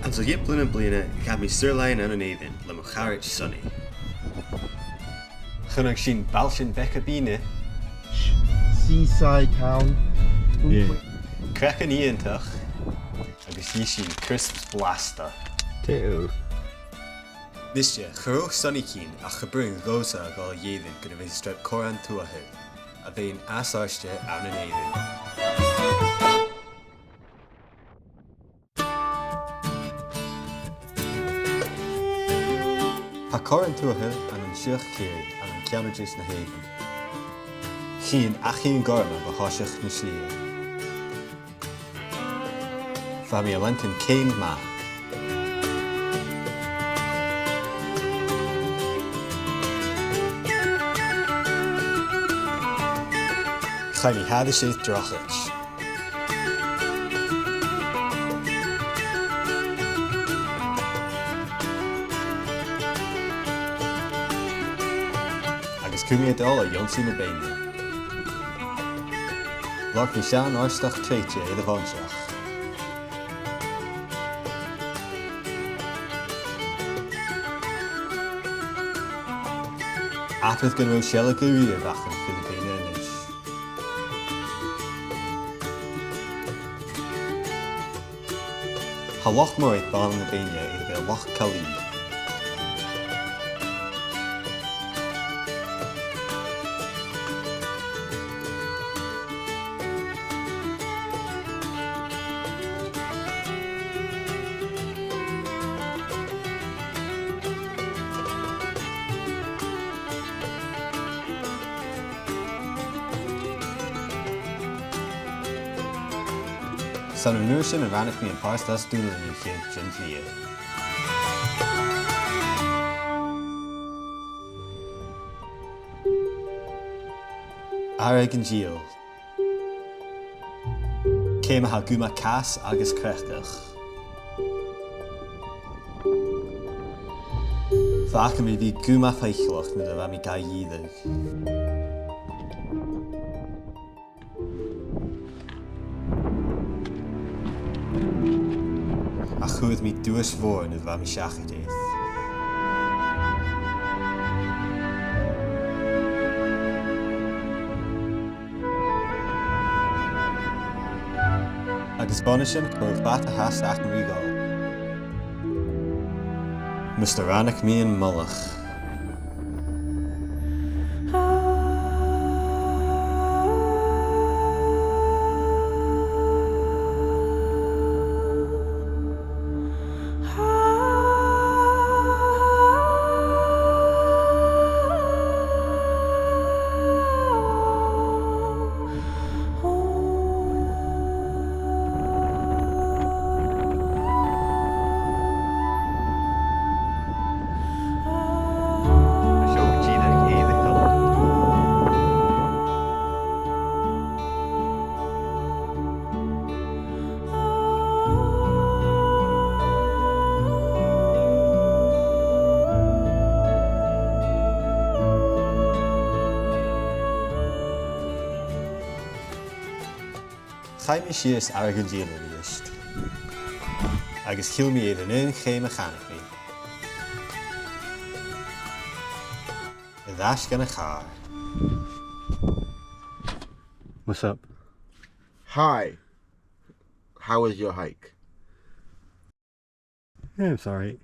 An so dhé bliana cha mí Sirlein an an éidean le mo charrit sunny. Chunach sin bail sin becha bíine. Seaside town. Crechan íontach agus dhí sin crisps blasta. Two. Niste, churúch sunny cín a chabrún gósa a gáil dhéidean go bhí strep coran tuathu, a bhíon asáiste an an éidean. Tá coran tuathu an sioch céad an ceanadrís na héidean. Cín achíon gorma ba háiseach na slía. Fa mí a lentin céim ma. Chaim mí hada sé drochait. Agus cúmiad dul a Jonsú na Béine. Lach mí sean áirsteach tréite iad a bhainseach. Apad gan raibh seala go riamh achan chun na Béine inis. Tá loch móid bán na Béine iad bheith loch Calí. San an nuair sin a bhainneach mí an páirteas dúlaí chéad gin bhlia. Airg an díal. Céim a gúma cas agus crechtach. Bhacha mí bhí gúma feichlach na a bheith mí ga dhíideach. A chuad mí dúas mhór na bheith mí seachad éith. Agus bána sin chuir bat a heas ach an rígáil. Mr. Ranach míon mullach. Chaim mí síos airg an díal ar íost. Agus chill mí iad an un chéim a chanach mí. I dheis gan a char. What's up? Hi. How was your hike? Yeah, it's alright.